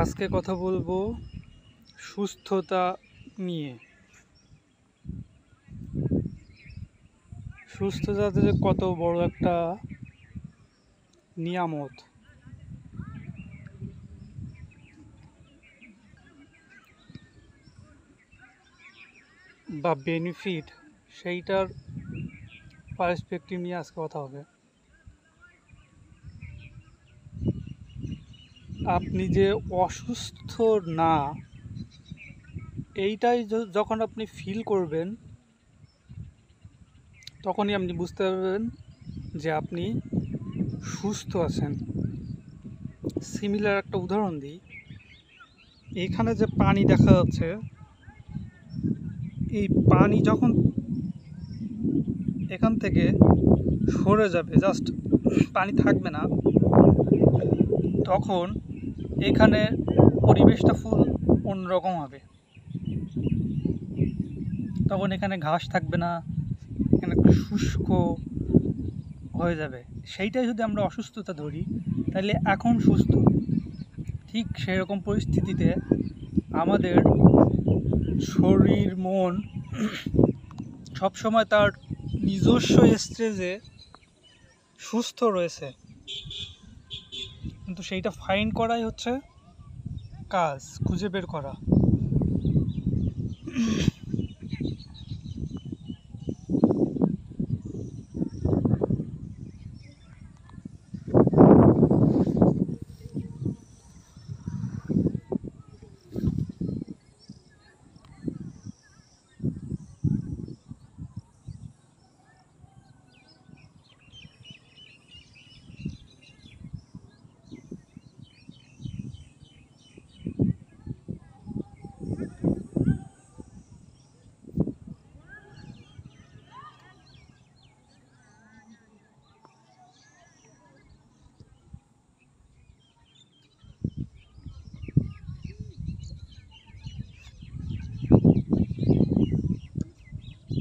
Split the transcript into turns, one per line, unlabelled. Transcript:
আজকে কথা বলবো সুস্থতা নিয়ে। সুস্থতা যে কত বড় একটা নিয়ামত। বা বেনিফিট, সেইটার পার্সপেক্টিভ নিয়ে আজকে কথা হবে। আপনি যে অসুস্থ না, এইটাই যখন আপনি ফিল করবেন, তখনই আপনি বুঝতে পারবেন যে আপনি সুস্থ আছেন। সিমিলার একটা উদাহরণ দিই। এখানে যে পানি দেখা যাচ্ছে, এই পানি যখন এখান থেকে সরে যাবে, জাস্ট পানি থাকবে না, তখন এখানে পরিবেশটা ফুল অন্যরকম হবে। তখন এখানে ঘাস থাকবে না, এখানে একটা শুষ্ক হয়ে যাবে। সেইটাই যদি আমরা অসুস্থতা ধরি, তাহলে এখন সুস্থ। ঠিক সেরকম পরিস্থিতিতে আমাদের শরীর মন সবসময় তার নিজস্ব স্টেজে সুস্থ রয়েছে, কিন্তু সেইটা ফাইন্ড করাই হচ্ছে কাজ, খুঁজে বের করা।